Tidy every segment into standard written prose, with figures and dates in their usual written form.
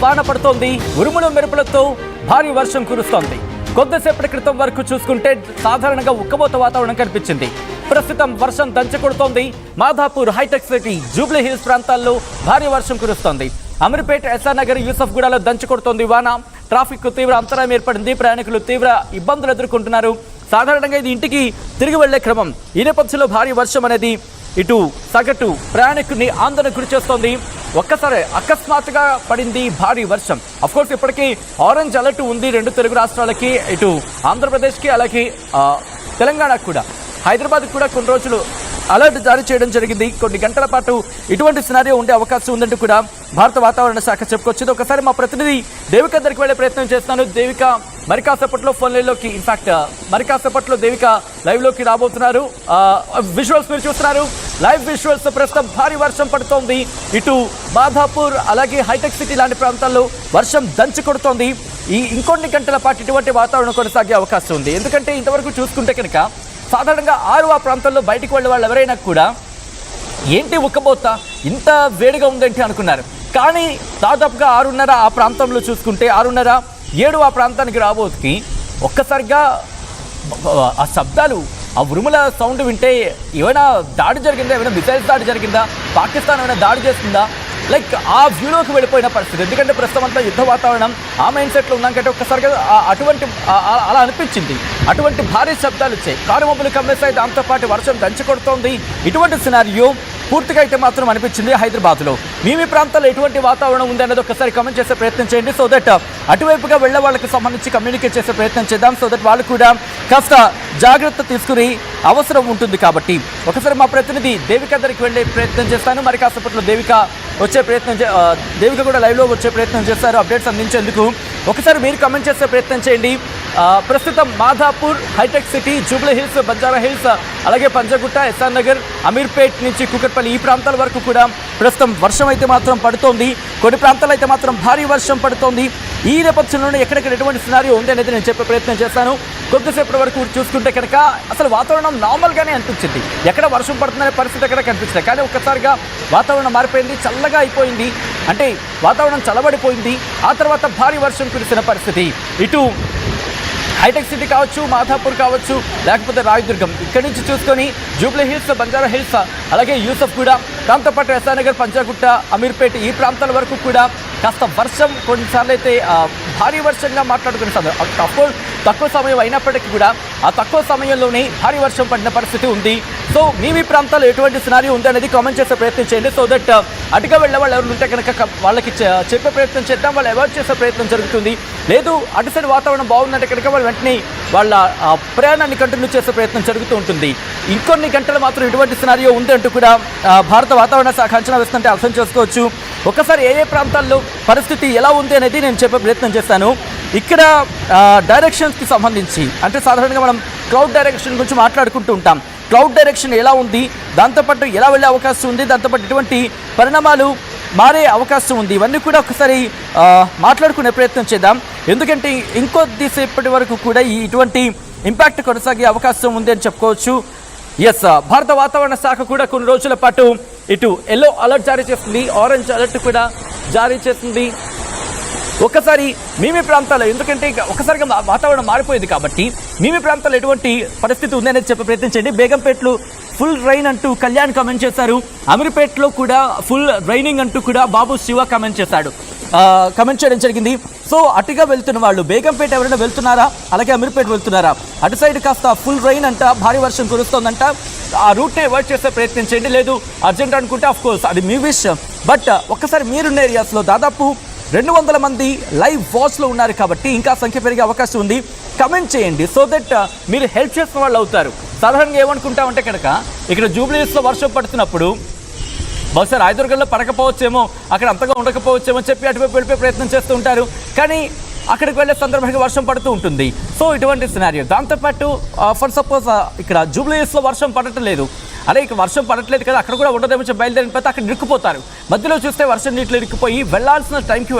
వాన పడుతోంది. ఉరుములు మెరుపులతో భారీ వర్షం కురుస్తోంది. కొద్దిసేపటి క్రితం వరకు చూసుకుంటే సాధారణంగా ఉక్కబోత వాతావరణం కనిపించింది. ప్రస్తుతం వర్షం దంచుకొడుతోంది. Madhapur, hitech city, Jubilee Hills ప్రాంతాల్లో భారీ వర్షం కురుస్తోంది. అమీర్పేట్, ఎస్ఆర్ నగర్, యూసఫ్గూడలో దంచుకొడుతోంది వాన. ట్రాఫిక్ తీవ్ర అంతరాయం ఏర్పడింది. ప్రయాణికులు తీవ్ర ఇబ్బందులు ఎదుర్కొంటున్నారు. సాధారణంగా ఇది ఇంటికి తిరిగి వెళ్లే క్రమం. ఈ నేపథ్యంలో భారీ వర్షం అనేది ఇటు సగటు ప్రయాణికుడిని ఆందోళన గురి చేస్తోంది. ఒక్కసారి అకస్మాత్తుగా పడింది భారీ వర్షం. అఫ్కోర్స్ ఇప్పటికీ ఆరెంజ్ అలర్ట్ ఉంది 2 తెలుగు రాష్ట్రాలకి, ఇటు ఆంధ్రప్రదేశ్కి అలాగే తెలంగాణకు కూడా. హైదరాబాద్కి కూడా కొన్ని రోజులు అలర్ట్ జారీ చేయడం జరిగింది. కొన్ని గంటల పాటు ఇటువంటి సినారియో ఉండే అవకాశం ఉందంటూ కూడా భారత వాతావరణ శాఖ చెప్పుకొచ్చింది. ఒకసారి మా ప్రతినిధి దేవిక దగ్గరికి వెళ్లే ప్రయత్నం చేస్తున్నాను. దేవిక మరి కాసేపట్లో ఫోన్ లైన్లోకి, ఇన్ఫాక్ట్ మరి కాసేపట్లో దేవిక లైవ్లోకి రాబోతున్నారు. విజువల్స్ మీరు చూస్తున్నారు, లైవ్ విజువల్స్. ప్రస్తుతం భారీ వర్షం పడుతోంది. ఇటు మాధాపూర్ అలాగే హైటెక్ సిటీ లాంటి ప్రాంతాల్లో వర్షం దంచి కొడుతోంది. ఇంకొన్ని గంటల పాటు ఇటువంటి వాతావరణం కొనసాగే అవకాశం ఉంది. ఎందుకంటే ఇంతవరకు చూసుకుంటే కనుక సాధారణంగా ఆ ప్రాంతాల్లో బయటికి వెళ్ళే వాళ్ళు ఎవరైనా కూడా ఏంటి ఉక్కబోత ఇంత వేడిగా ఉందేంటి అనుకున్నారు. కానీ దాదాపుగా 6:30 ఆ ప్రాంతంలో చూసుకుంటే 6:30, 7 ఆ ప్రాంతానికి రాబోతుకి ఒక్కసారిగా ఆ శబ్దాలు, ఆ ఉరుముల సౌండ్ వింటే ఏమైనా దాడి జరిగిందా, ఏమైనా మిసైల్స్ దాడి జరిగిందా, పాకిస్తాన్ ఏమైనా దాడి చేస్తుందా, లైక్ ఆ వ్యూలోకి వెళ్ళిపోయిన పరిస్థితి. ఎందుకంటే ప్రస్తుతం అంతా యుద్ధ వాతావరణం, ఆ మైండ్ సెట్లో ఉన్నాకంటే ఒక్కసారిగా అటువంటి అలా అనిపించింది. అటువంటి భారీ శబ్దాలు వచ్చాయి, కారు మబ్బులు కమ్మేశాయి, దాంతోపాటు వర్షం దంచి కొడుతోంది. ఇటువంటి సినారియో పూర్తిగా అయితే మాత్రం అనిపించింది హైదరాబాద్లో. మీ ప్రాంతాల్లో ఎటువంటి వాతావరణం ఉంది అనేది ఒకసారి కమెంట్ చేసే ప్రయత్నం చేయండి. సో దట్ అటువైపుగా వెళ్ళే వాళ్ళకి సంబంధించి కమ్యూనికేట్ చేసే ప్రయత్నం చేద్దాం. సో దట్ వాళ్ళు కూడా కాస్త జాగ్రత్త తీసుకుని అవసరం ఉంటుంది కాబట్టి. ఒకసారి మా ప్రతినిధి దేవిక దగ్గరికి వెళ్ళే ప్రయత్నం చేస్తాను. మరి కాసేపట్లో దేవిక కూడా లైవ్లో వచ్చే ప్రయత్నం చేస్తారు అప్డేట్స్ అందించేందుకు. ఒకసారి మీరు కమెంట్ చేసే ప్రయత్నం చేయండి. ప్రస్తుతం Madhapur, hitech city, Jubilee Hills, Banjara Hills, అలాగే పంజగుట్ట, ఎస్ఆర్ నగర్, అమీర్పేట్ నుంచి కూకట్పల్లి ఈ ప్రాంతాల వరకు కూడా ప్రస్తుతం వర్షం అయితే మాత్రం పడుతోంది. కొన్ని ప్రాంతాలు అయితే మాత్రం భారీ వర్షం పడుతోంది. ఈ నేపథ్యంలోనే ఎక్కడెక్కడ ఎటువంటి సినారియో ఉంది అనేది నేను చెప్పే ప్రయత్నం చేస్తాను. కొద్దిసేపటి వరకు చూసుకుంటే కనుక అసలు వాతావరణం నార్మల్గానే అనిపించింది. ఎక్కడ వర్షం పడుతుందనే పరిస్థితి ఎక్కడ కనిపించలేదు. కానీ ఒక్కసారిగా వాతావరణం మారిపోయింది, చల్లగా అయిపోయింది. అంటే వాతావరణం చల్లబడిపోయింది. ఆ తర్వాత భారీ వర్షం కురిసిన పరిస్థితి. ఇటు హైటెక్ సిటీ కావచ్చు, మాధాపూర్ కావచ్చు, లేకపోతే రాయదుర్గం, ఇక్కడి నుంచి చూసుకొని జూబ్లీ హిల్స్, బంజారా హిల్స్, అలాగే యూసఫ్గూడ, దాంతోపాటు ఎస్ఆర్ నగర్, పంజాగుట్ట, అమీర్పేట్ ఈ ప్రాంతాల వరకు కూడా కాస్త వర్షం, కొన్నిసార్లు అయితే భారీ వర్షంగా మాట్లాడుకునే సమయం, తక్కువ సమయం అయినప్పటికీ కూడా ఆ తక్కువ సమయంలోనే భారీ వర్షం పడిన పరిస్థితి ఉంది. సో మీ ప్రాంతాల్లో ఎటువంటి సినారియో ఉంది అనేది కామెంట్ చేసే ప్రయత్నం చేయండి. సో దట్ అటుగా వెళ్ళే వాళ్ళు ఎవరు ఉంటే కనుక వాళ్ళకి చెప్పే ప్రయత్నం చేద్దాం, వాళ్ళు అవాయిడ్ చేసే ప్రయత్నం జరుగుతుంది. లేదు అటు సైడ్ వాతావరణం బాగుందంటే కనుక వాళ్ళు వెంటనే వాళ్ళ ప్రయాణాన్ని కంటిన్యూ చేసే ప్రయత్నం జరుగుతూ ఉంటుంది. ఇంకొన్ని గంటలు మాత్రం ఇటువంటి సినారియో ఉంది అంటూ కూడా భారత వాతావరణ శాఖ అంచనా వేస్తుంటే అర్థం చేసుకోవచ్చు. ఒకసారి ఏ ప్రాంతాల్లో పరిస్థితి ఎలా ఉంది అనేది నేను చెప్పే ప్రయత్నం చేస్తాను. ఇక్కడ డైరెక్షన్స్కి సంబంధించి అంటే సాధారణంగా మనం క్లౌడ్ డైరెక్షన్ గురించి మాట్లాడుకుంటూ ఉంటాం. క్లౌడ్ డైరెక్షన్ ఎలా ఉంది, దాంతోపాటు ఎలా వెళ్ళే అవకాశం ఉంది, దాంతోపాటు ఎటువంటి పరిణామాలు మారే అవకాశం ఉంది, ఇవన్నీ కూడా ఒకసారి మాట్లాడుకునే ప్రయత్నం చేద్దాం. ఎందుకంటే ఇంకొద్దిసేపటి వరకు కూడా ఇటువంటి ఇంపాక్ట్ కొనసాగే అవకాశం ఉంది అని చెప్పుకోవచ్చు. ఎస్, భారత వాతావరణ శాఖ కూడా కొన్ని రోజుల పాటు ఇటు ఎల్లో అలర్ట్ జారీ చేస్తుంది, ఆరెంజ్ అలర్ట్ కూడా జారీ చేస్తుంది. ఒక్కసారి మీ ప్రాంతాల్లో, ఎందుకంటే ఒకసారిగా వాతావరణం మారిపోయింది కాబట్టి మీ ప్రాంతాల్లో ఎటువంటి పరిస్థితి ఉంది అనేది చెప్పే ప్రయత్నం చేయండి. బేగంపేటలో ఫుల్ రైన్ అంటూ కళ్యాణ్ కామెంట్ చేశారు. అమీర్పేటలో కూడా ఫుల్ రైనింగ్ అంటూ కూడా బాబు శివ కామెంట్ చేయడం జరిగింది. సో అటుగా వెళ్తున్న వాళ్ళు బేగంపేట ఎవరైనా వెళ్తున్నారా, అలాగే అమీర్పేట వెళ్తున్నారా, అటు సైడ్ కాస్త ఫుల్ రైన్ అంట, భారీ వర్షం కురుస్తోందంట, ఆ రూట్ని అవాయిడ్ చేసే ప్రయత్నం చేయండి. లేదు అర్జెంట్ అనుకుంటే ఆఫ్ కోర్స్ అది మీ విష్. బట్ ఒక్కసారి మీరున్న ఏరియాస్లో దాదాపు 200 మంది లైవ్ వాచ్లో ఉన్నారు కాబట్టి ఇంకా సంఖ్య పెరిగే అవకాశం ఉంది. కమెంట్ చేయండి. సో దట్ మీరు హెల్ప్ చేసిన వాళ్ళు అవుతారు. సాధారణంగా ఏమనుకుంటామంటే కనుక ఇక్కడ జూబ్లీ హిల్స్లో వర్షం పడుతున్నప్పుడు బహుశా రాయదుర్గంలో పడకపోవచ్చేమో, అక్కడ అంతగా ఉండకపోవచ్చేమో చెప్పి అటువైపు వెళ్ళిపోయే ప్రయత్నం చేస్తూ ఉంటారు. కానీ అక్కడికి వెళ్ళే సందర్భంగా వర్షం పడుతూ ఉంటుంది. సో ఇటువంటి సినారియో. దాంతోపాటు ఫర్ సపోజ్ ఇక్కడ జూబ్లీ హిల్స్లో వర్షం పడటం లేదు, అరే ఇక వర్షం పడట్లేదు కదా అక్కడ కూడా ఉండదేమో బయలుదేరిన తర్వాత అక్కడ ఇరుక్కుపోతారు. మధ్యలో చూస్తే వర్షం నీటిలో ఇరుక్కుపోయి వెళ్ళాల్సిన టైంకి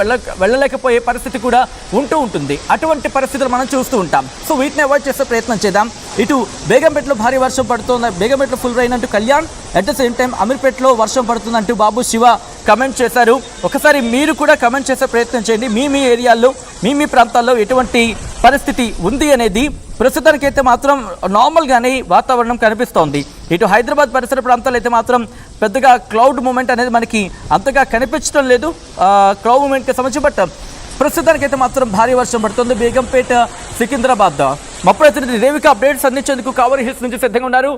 వెళ్ళలేకపోయే పరిస్థితి కూడా ఉంటూ ఉంటుంది. అటువంటి పరిస్థితులు మనం చూస్తూ ఉంటాం. సో వీటిని అవాయిడ్ చేసే ప్రయత్నం చేద్దాం. ఇటు బేగంపేటలో భారీ వర్షం పడుతుంది, బేగంపేటలో ఫుల్ రైన్ అంటూ Kalyan, at the same time అమీర్పేటలో వర్షం పడుతుందంటూ బాబు శివ కమెంట్ చేశారు. ఒకసారి మీరు కూడా కమెంట్ చేసే ప్రయత్నం చేయండి. మీ ఏరియాల్లో మీ ప్రాంతాల్లో ఎటువంటి పరిస్థితి ఉంది అనేది. ప్రస్తుతానికైతే మాత్రం నార్మల్గానే వాతావరణం కనిపిస్తోంది. ఇటు హైదరాబాద్ పరిసర ప్రాంతాలు అయితే మాత్రం పెద్దగా క్లౌడ్ మూమెంట్ అనేది మనకి అంతగా కనిపించడం లేదు. క్లౌడ్ మూమెంట్కి సంబంధించి బట్ ప్రస్తుతానికైతే మాత్రం భారీ వర్షం పడుతుంది. బేగంపేట, సికింద్రాబాద్. మా ప్రతినిధి దేవిక అప్డేట్స్ అందించేందుకు కావలి హిల్స్ నుంచి సిద్ధంగా ఉన్నారు.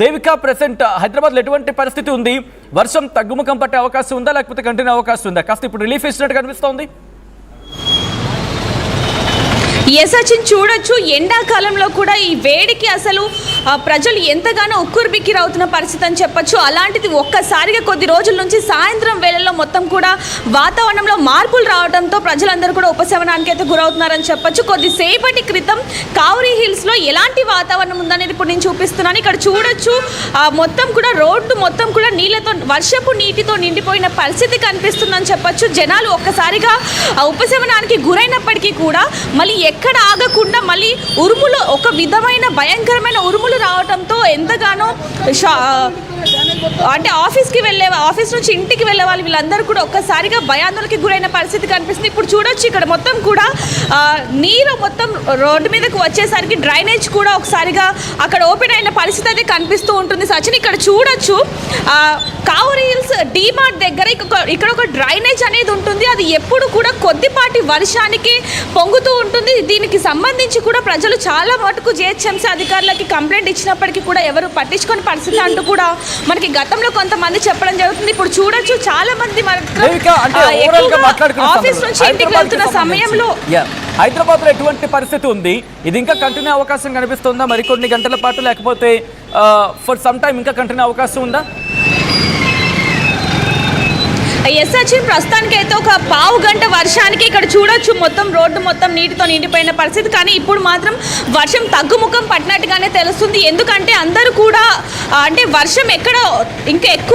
దేవిక, ప్రెసెంట్ హైదరాబాద్లో ఎటువంటి పరిస్థితి ఉంది? వర్షం తగ్గుముఖం పట్టే అవకాశం ఉందా, లేకపోతే కంటిన్యూ అవకాశం ఉందా? కాస్త ఇప్పుడు రిలీఫ్ ఇచ్చినట్టు కనిపిస్తోంది. సచిన్, చూడొచ్చు ఎండాకాలంలో కూడా ఈ వేడికి అసలు ప్రజలు ఎంతగానో ఉక్కురుబిక్కిరవుతున్న పరిస్థితి అని చెప్పొచ్చు. అలాంటిది ఒక్కసారిగా కొద్ది రోజుల నుంచి సాయంత్రం వేళల్లో మొత్తం కూడా వాతావరణంలో మార్పులు రావడంతో ప్రజలందరూ కూడా ఉపశమనానికి అయితే గురవుతున్నారని చెప్పొచ్చు. కొద్దిసేపటి క్రితం కావలి హిల్స్లో ఎలాంటి వాతావరణం ఉందనేది ఇప్పుడు నేను చూపిస్తున్నాను. ఇక్కడ చూడొచ్చు మొత్తం కూడా రోడ్డు మొత్తం కూడా నీళ్ళతో, వర్షపు నీటితో నిండిపోయిన పరిస్థితి కనిపిస్తుందని చెప్పొచ్చు. జనాలు ఒక్కసారిగా ఉపశమనానికి గురైనప్పటికీ కూడా మళ్ళీ ఎక్కడ ఆగకుండా మళ్ళీ ఉరుములు, ఒక విధమైన భయంకరమైన ఉరుములు రావడంతో ఎంతగానో అంటే ఆఫీస్ నుంచి ఇంటికి వెళ్ళే వాళ్ళు వీళ్ళందరూ కూడా ఒక్కసారిగా భయాందోళనకి గురైన పరిస్థితి కనిపిస్తుంది. ఇప్పుడు చూడొచ్చు ఇక్కడ మొత్తం కూడా నీరు మొత్తం రోడ్డు మీదకు వచ్చేసరికి డ్రైనేజ్ కూడా ఒకసారిగా అక్కడ ఓపెన్ అయిన పరిస్థితి అయితే కనిపిస్తూ ఉంటుంది. సచిన్, ఇక్కడ చూడొచ్చు కావలి హిల్స్ డీమార్ట్ దగ్గర ఇక్కడ ఒక డ్రైనేజ్ అనేది ఉంటుంది. అది ఎప్పుడు కూడా కొద్దిపాటి వర్షానికి పొంగుతూ ఉంటుంది. దీనికి సంబంధించి కూడా ప్రజలు చాలా మటుకు జిహెచ్ఎంసీ అధికారులకి కంప్లైంట్ ఇచ్చినప్పటికీ కూడా ఎవరు పట్టించుకొని పరిస్థితి అంటూ కూడా మనకి గతంలో కొంతమంది చెప్పడం జరుగుతుంది. ఇప్పుడు చూడొచ్చు చాలా మంది ఆఫీస్ నుంచి ఇంటికి వెళ్తున్న సమయంలో హైదరాబాద్ లో ఎటువంటి పరిస్థితి ఉంది? ఇది ఇంకా కంటిన్యూ అవకాశం కనిపిస్తుందా మరికొన్ని గంటల పాటు, లేకపోతే ఫర్ సమ్ టైం ఇంకా కంటిన్యూ అవకాశం ఉందా? సచిన్, ప్రస్తుతానికి అయితే ఒక పావు గంట వర్షానికి ఇక్కడ చూడొచ్చు మొత్తం రోడ్డు మొత్తం నీటితో నిండిపోయిన పరిస్థితి. కానీ ఇప్పుడు మాత్రం వర్షం తగ్గుముఖం పట్టినట్టుగానే తెలుస్తుంది. ఎందుకంటే అందరూ కూడా అంటే వర్షం ఎక్కడ ఇంకా ఎక్కువ